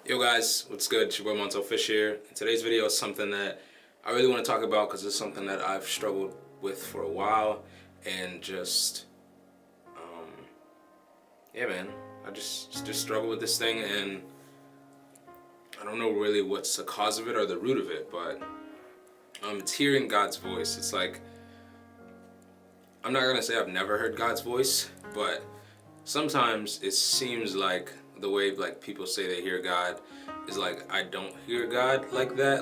Yo guys, what's good? It's your boy Montel Fish here. And today's video is something that I really want to talk about because it's something that I've struggled with for a while and yeah man, I just struggle with this thing and I don't know really what's the cause of it or the root of it, but it's hearing God's voice. It's like, I'm not gonna say I've never heard God's voice, but sometimes it seems like the way like people say they hear God is like I don't hear God like that,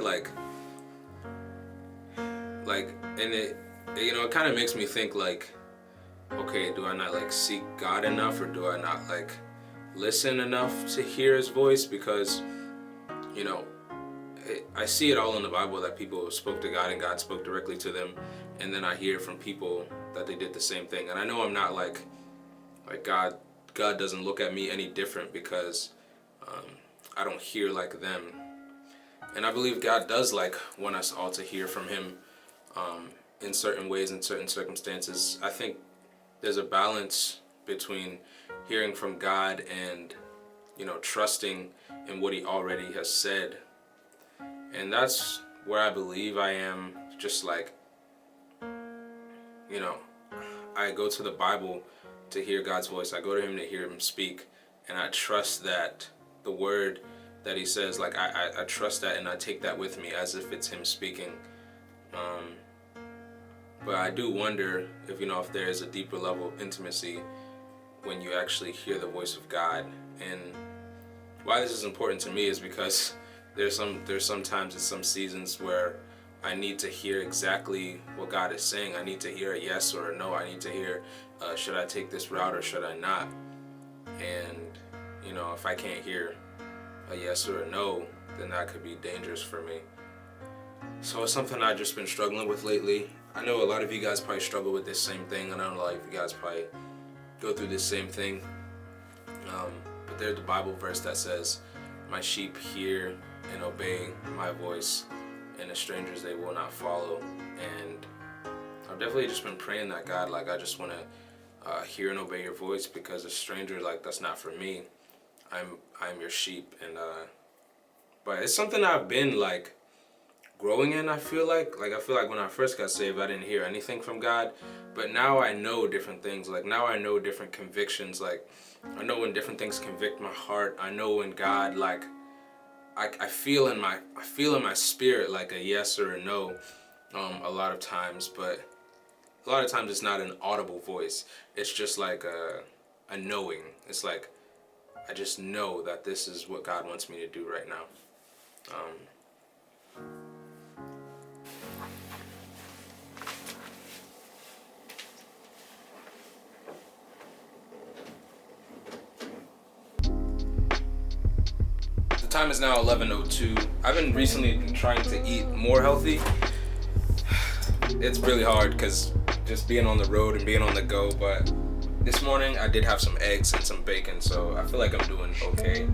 and it it kind of makes me think like, okay, do I not like seek God enough, or do I not like listen enough to hear His voice? Because you know I see it all in the Bible that people spoke to God and God spoke directly to them, and then I hear from people that they did the same thing, and I know I'm not like God doesn't look at me any different because I don't hear like them. And I believe God does like want us all to hear from Him in certain ways, in certain circumstances. I think there's a balance between hearing from God and trusting in what He already has said. And that's where I believe I am. Just like, I go to the Bible to hear God's voice. I go to Him to hear Him speak, and I trust that the word that He says, like I trust that, and I take that with me as if it's Him speaking. But I do wonder if there is a deeper level of intimacy when you actually hear the voice of God. And why this is important to me is because there's sometimes in some seasons where I need to hear exactly what God is saying. I need to hear a yes or a no. I need to hear, should I take this route or should I not? And, if I can't hear a yes or a no, then that could be dangerous for me. So it's something I've just been struggling with lately. I know a lot of you guys probably struggle with this same thing. I know a lot of you guys probably go through this same thing. But there's the Bible verse that says, "My sheep hear and obey my voice, and the strangers they will not follow." And I've definitely just been praying that, God, like I just want to hear and obey your voice, because a stranger, like, that's not for me. I'm your sheep. And but it's something I've been like growing in. I feel like when I first got saved, I didn't hear anything from God, but now I know different things. Like now I know different convictions. Like I know when different things convict my heart. I know when God, like, I feel in my spirit like a yes or a no a lot of times, but a lot of times it's not an audible voice. It's just like a knowing. It's like I just know that this is what God wants me to do right now. The time is now 11:02. I've been recently trying to eat more healthy. It's really hard because just being on the road and being on the go, but this morning I did have some eggs and some bacon, so I feel like I'm doing okay.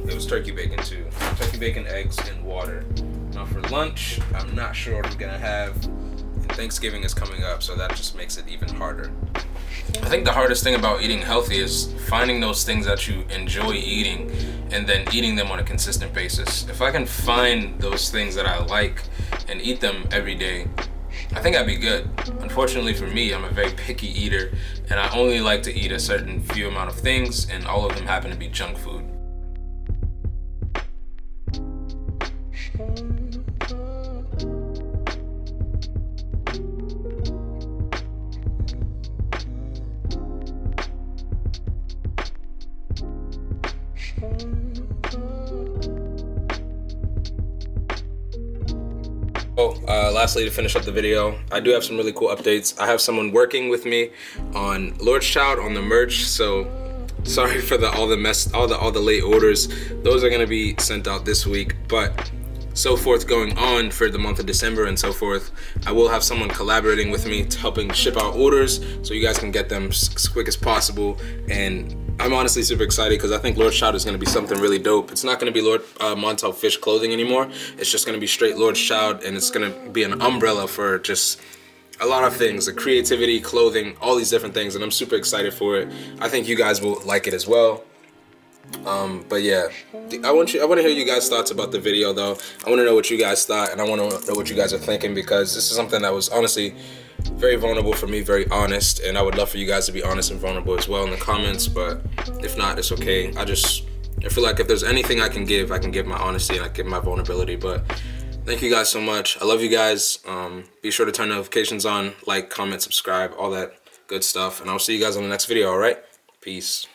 It was turkey bacon too. Turkey bacon, eggs, and water. Now for lunch, I'm not sure what I'm gonna have. And Thanksgiving is coming up, so that just makes it even harder. I think the hardest thing about eating healthy is finding those things that you enjoy eating and then eating them on a consistent basis. If I can find those things that I like and eat them every day, I think I'd be good. Unfortunately for me, I'm a very picky eater, and I only like to eat a certain few amount of things, and all of them happen to be junk food. Lastly, to finish up the video, I do have some really cool updates. I have someone working with me on Lord's Child on the merch, so sorry for all the late orders. Those are gonna be sent out this week, but so forth going on for the month of December and so forth. I will have someone collaborating with me to helping ship out orders so you guys can get them as quick as possible. And I'm honestly super excited because I think Lord's Child is going to be something really dope. It's not going to be Lord Montel Fish clothing anymore. It's just going to be straight Lord's Child, and it's going to be an umbrella for just a lot of things, the creativity, clothing, all these different things, and I'm super excited for it. I think you guys will like it as well. But yeah, I want to hear you guys' thoughts about the video though. I want to know what you guys thought, and I want to know what you guys are thinking, because this is something that was honestly very vulnerable for me, very honest, and I would love for you guys to be honest and vulnerable as well in the comments. But if not, it's okay. I feel like if there's anything I can give my honesty and I give my vulnerability. But thank you guys so much. I love you guys. Be sure to turn notifications on, like, comment, subscribe, all that good stuff, and I'll see you guys on the next video. All right, peace.